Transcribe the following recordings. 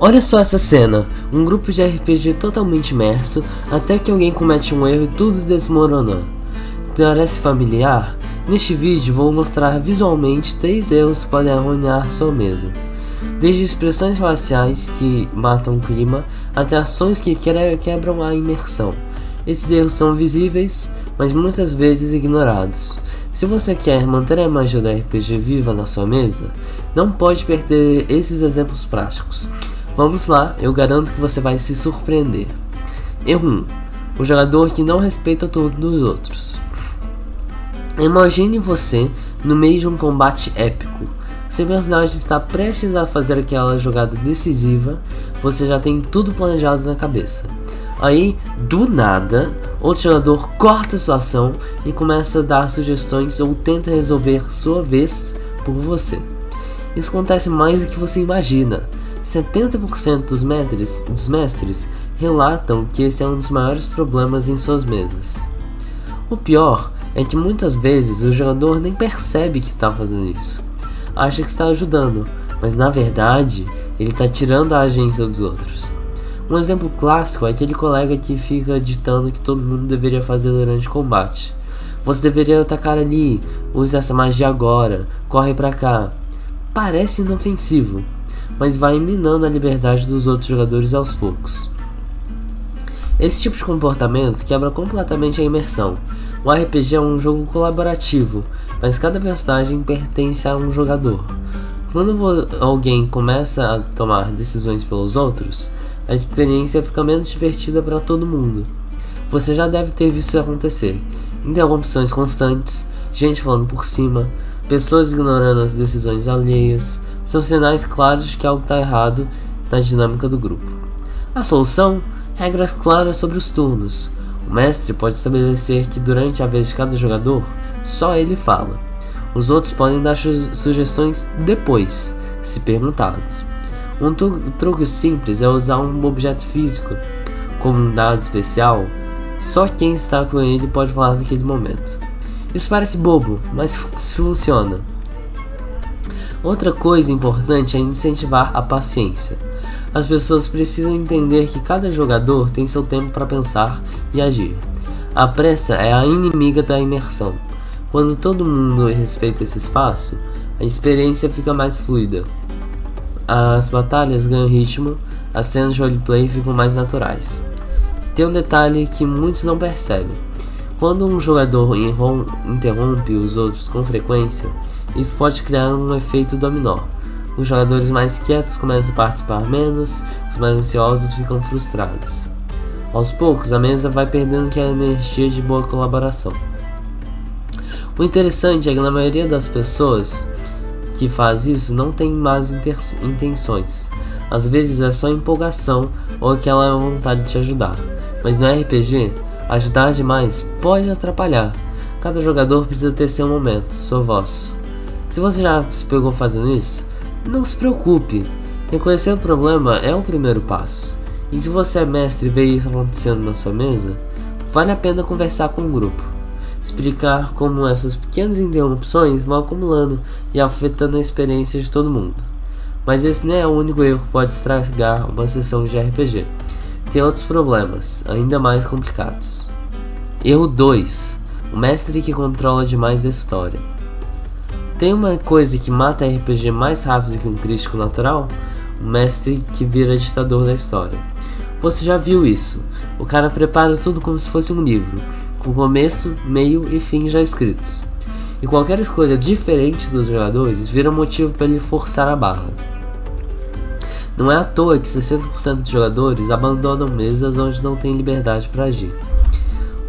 Olha só essa cena, um grupo de RPG totalmente imerso, até que alguém comete um erro e tudo desmorona. Parece familiar? Neste vídeo vou mostrar visualmente 3 erros que podem arruinar sua mesa. Desde expressões faciais que matam o clima, até ações que quebram a imersão. Esses erros são visíveis, mas muitas vezes ignorados. Se você quer manter a magia do RPG viva na sua mesa, não pode perder esses exemplos práticos. Vamos lá, eu garanto que você vai se surpreender. Erro 1. O jogador que não respeita o turno dos outros. Imagine você no meio de um combate épico. Seu personagem está prestes a fazer aquela jogada decisiva, você já tem tudo planejado na cabeça. Aí, do nada, outro jogador corta a sua ação e começa a dar sugestões ou tenta resolver sua vez por você. Isso acontece mais do que você imagina. 70% dos mestres relatam que esse é um dos maiores problemas em suas mesas. O pior é que muitas vezes o jogador nem percebe que está fazendo isso. Acha que está ajudando, mas na verdade ele está tirando a agência dos outros. Um exemplo clássico é aquele colega que fica ditando o que todo mundo deveria fazer durante o combate. Você deveria atacar ali, use essa magia agora, corre pra cá. Parece inofensivo, mas vai minando a liberdade dos outros jogadores aos poucos. Esse tipo de comportamento quebra completamente a imersão. O RPG é um jogo colaborativo, mas cada personagem pertence a um jogador. Quando alguém começa a tomar decisões pelos outros, a experiência fica menos divertida para todo mundo. Você já deve ter visto isso acontecer. Interrupções constantes, gente falando por cima, pessoas ignorando as decisões alheias, são sinais claros de que algo está errado na dinâmica do grupo. A solução? Regras claras sobre os turnos. O mestre pode estabelecer que durante a vez de cada jogador, só ele fala. Os outros podem dar sugestões depois, se perguntados. Um truque simples é usar um objeto físico, como um dado especial. Só quem está com ele pode falar naquele momento. Isso parece bobo, mas funciona. Outra coisa importante é incentivar a paciência. As pessoas precisam entender que cada jogador tem seu tempo para pensar e agir. A pressa é a inimiga da imersão. Quando todo mundo respeita esse espaço, a experiência fica mais fluida. As batalhas ganham ritmo, as cenas de roleplay ficam mais naturais. Tem um detalhe que muitos não percebem. Quando um jogador interrompe os outros com frequência, isso pode criar um efeito dominó. Os jogadores mais quietos começam a participar menos, os mais ansiosos ficam frustrados. Aos poucos, a mesa vai perdendo aquela energia de boa colaboração. O interessante é que na maioria das pessoas que faz isso não tem más intenções. Às vezes é só empolgação ou aquela vontade de te ajudar. Mas no RPG, ajudar demais pode atrapalhar. Cada jogador precisa ter seu momento, sua voz. Se você já se pegou fazendo isso, não se preocupe. Reconhecer o problema é o primeiro passo. E se você é mestre e vê isso acontecendo na sua mesa, vale a pena conversar com o grupo. Explicar como essas pequenas interrupções vão acumulando e afetando a experiência de todo mundo. Mas esse não é o único erro que pode estragar uma sessão de RPG. Tem outros problemas, ainda mais complicados. Erro 2. O mestre que controla demais a história. Tem uma coisa que mata RPG mais rápido que um crítico natural? O mestre que vira ditador da história. Você já viu isso? O cara prepara tudo como se fosse um livro, com começo, meio e fim já escritos. E qualquer escolha diferente dos jogadores vira motivo para ele forçar a barra. Não é à toa que 60% dos jogadores abandonam mesas onde não tem liberdade para agir.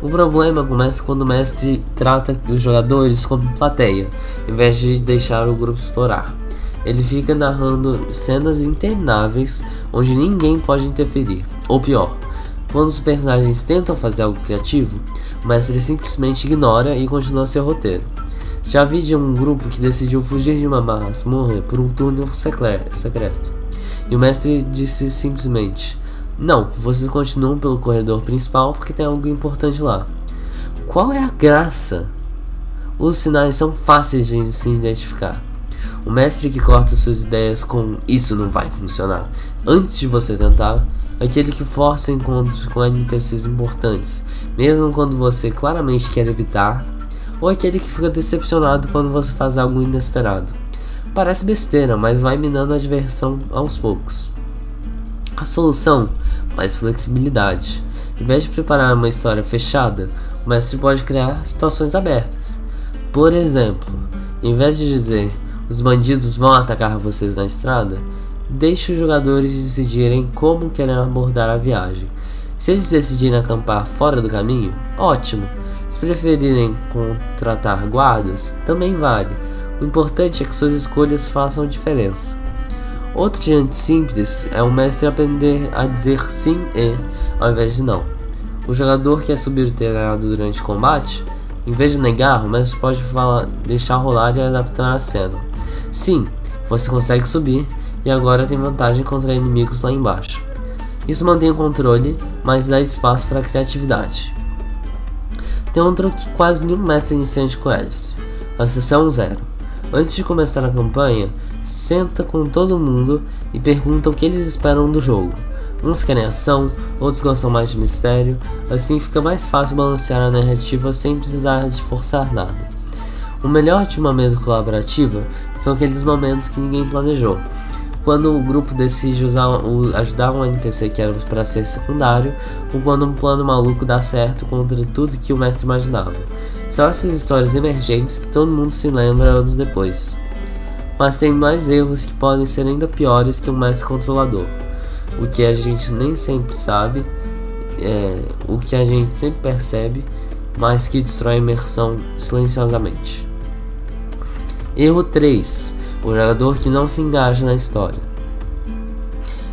O problema começa quando o mestre trata os jogadores como plateia, em vez de deixar o grupo explorar. Ele fica narrando cenas intermináveis onde ninguém pode interferir. Ou pior, quando os personagens tentam fazer algo criativo, o mestre simplesmente ignora e continua seu roteiro. Já vi de um grupo que decidiu fugir de uma masmorra por um túnel secreto. E o mestre disse simplesmente: "Não, vocês continuam pelo corredor principal porque tem algo importante lá." Qual é a graça? Os sinais são fáceis de se identificar. O mestre que corta suas ideias com "isso não vai funcionar" antes de você tentar, aquele que força encontros com NPCs importantes, mesmo quando você claramente quer evitar, ou aquele que fica decepcionado quando você faz algo inesperado. Parece besteira, mas vai minando a diversão aos poucos. A solução? Mais flexibilidade. Em vez de preparar uma história fechada, o mestre pode criar situações abertas. Por exemplo, em vez de dizer "os bandidos vão atacar vocês na estrada", deixe os jogadores decidirem como querem abordar a viagem. Se eles decidirem acampar fora do caminho, ótimo. Se preferirem contratar guardas, também vale. O importante é que suas escolhas façam diferença. Outro diante simples é o mestre aprender a dizer sim e, ao invés de não. O jogador quer subir o telhado durante o combate? Em vez de negar, o mestre pode deixar rolar e adaptar a cena. Sim, você consegue subir e agora tem vantagem contra inimigos lá embaixo. Isso mantém o controle, mas dá espaço para a criatividade. Tem um truque que quase nenhum mestre iniciante conhece: a sessão 0. Antes de começar a campanha, senta com todo mundo e pergunta o que eles esperam do jogo. Uns querem ação, outros gostam mais de mistério, assim fica mais fácil balancear a narrativa sem precisar de forçar nada. O melhor de uma mesa colaborativa são aqueles momentos que ninguém planejou, quando o grupo decide ajudar um NPC que era para ser secundário, ou quando um plano maluco dá certo contra tudo que o mestre imaginava. São essas histórias emergentes que todo mundo se lembra anos depois. Mas tem mais erros que podem ser ainda piores que um mestre controlador. O que a gente nem sempre sabe, o que a gente sempre percebe, mas que destrói a imersão silenciosamente. Erro 3. O jogador que não se engaja na história.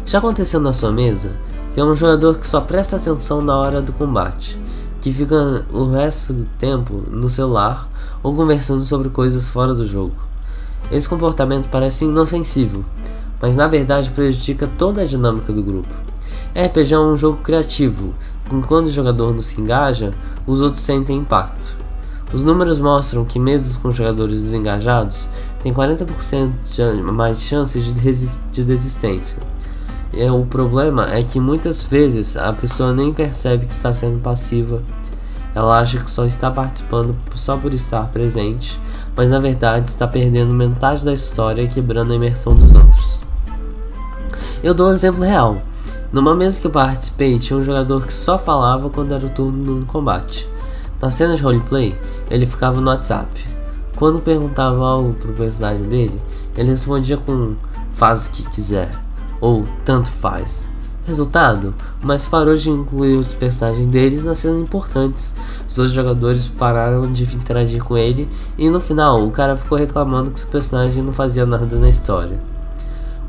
Já aconteceu na sua mesa? Tem um jogador que só presta atenção na hora do combate, que fica o resto do tempo no celular ou conversando sobre coisas fora do jogo. Esse comportamento parece inofensivo, mas na verdade prejudica toda a dinâmica do grupo. RPG é um jogo criativo, quando o jogador não se engaja, os outros sentem impacto. Os números mostram que mesas com jogadores desengajados têm 40% mais chances de desistência. O problema é que muitas vezes a pessoa nem percebe que está sendo passiva. Ela acha que só está participando só por estar presente, mas na verdade está perdendo metade da história e quebrando a imersão dos outros. Eu dou um exemplo real. Numa mesa que eu participei, tinha um jogador que só falava quando era o turno no combate. Na cena de roleplay, ele ficava no WhatsApp. Quando perguntava algo pro personagem dele, ele respondia com "faz o que quiser" ou "tanto faz". Resultado, mas parou de incluir os personagens deles nas cenas importantes. Os outros jogadores pararam de interagir com ele e no final o cara ficou reclamando que seu personagem não fazia nada na história.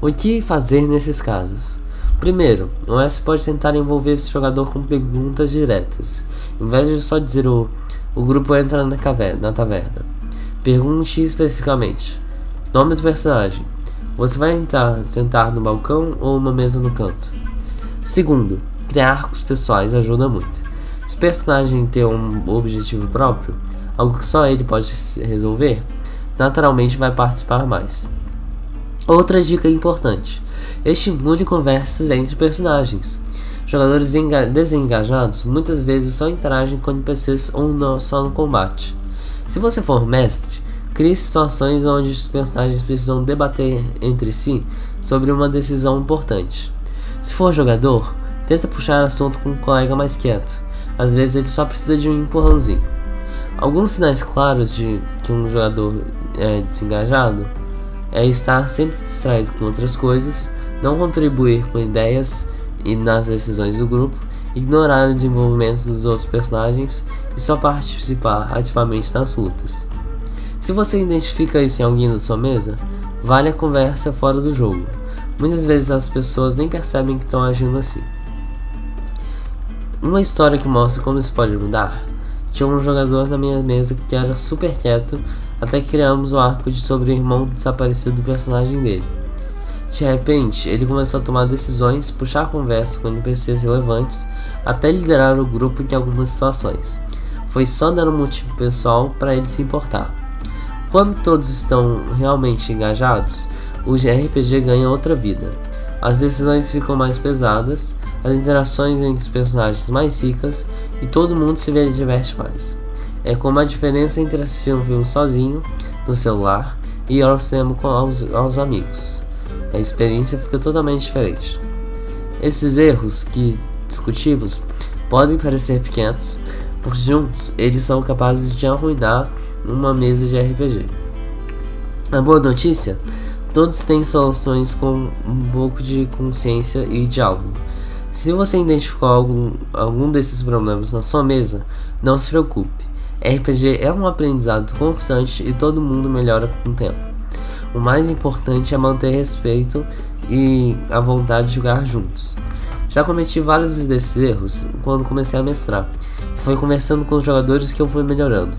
O que fazer nesses casos? Primeiro, o mestre pode tentar envolver esse jogador com perguntas diretas. Em vez de só dizer o grupo entra na taverna, pergunte especificamente: nome do personagem. Você vai sentar no balcão ou uma mesa no canto? Segundo, criar arcos pessoais ajuda muito. Se o personagem tem um objetivo próprio, algo que só ele pode resolver, naturalmente vai participar mais. Outra dica importante: estimule conversas entre personagens. Jogadores desengajados muitas vezes só interagem com NPCs ou só no combate. Se você for mestre, crie situações onde os personagens precisam debater entre si sobre uma decisão importante. Se for jogador, tenta puxar assunto com um colega mais quieto. Às vezes ele só precisa de um empurrãozinho. Alguns sinais claros de que um jogador é desengajado é estar sempre distraído com outras coisas, não contribuir com ideias e nas decisões do grupo, ignorar o desenvolvimento dos outros personagens e só participar ativamente nas lutas. Se você identifica isso em alguém da sua mesa, vale a conversa fora do jogo. Muitas vezes as pessoas nem percebem que estão agindo assim. Uma história que mostra como isso pode mudar: tinha um jogador na minha mesa que era super quieto até que criamos o arco sobre o irmão desaparecido do personagem dele. De repente, ele começou a tomar decisões, puxar conversas com NPCs relevantes, até liderar o grupo em algumas situações. Foi só dar um motivo pessoal para ele se importar. Quando todos estão realmente engajados, o RPG ganha outra vida. As decisões ficam mais pesadas, as interações entre os personagens mais ricas e todo mundo se diverte mais. É como a diferença entre assistir um filme sozinho, no celular, e ir ao cinema com aos amigos. A experiência fica totalmente diferente. Esses erros que discutimos podem parecer pequenos, por juntos eles são capazes de arruinar uma mesa de RPG. A boa notícia: todos têm soluções com um pouco de consciência e diálogo. Se você identificou algum desses problemas na sua mesa, não se preocupe. RPG é um aprendizado constante e todo mundo melhora com o tempo. O mais importante é manter respeito e a vontade de jogar juntos. Já cometi vários desses erros quando comecei a mestrar, e foi conversando com os jogadores que eu fui melhorando.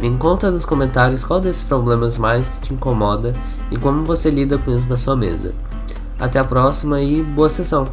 Me conta nos comentários qual desses problemas mais te incomoda e como você lida com isso na sua mesa. Até a próxima e boa sessão!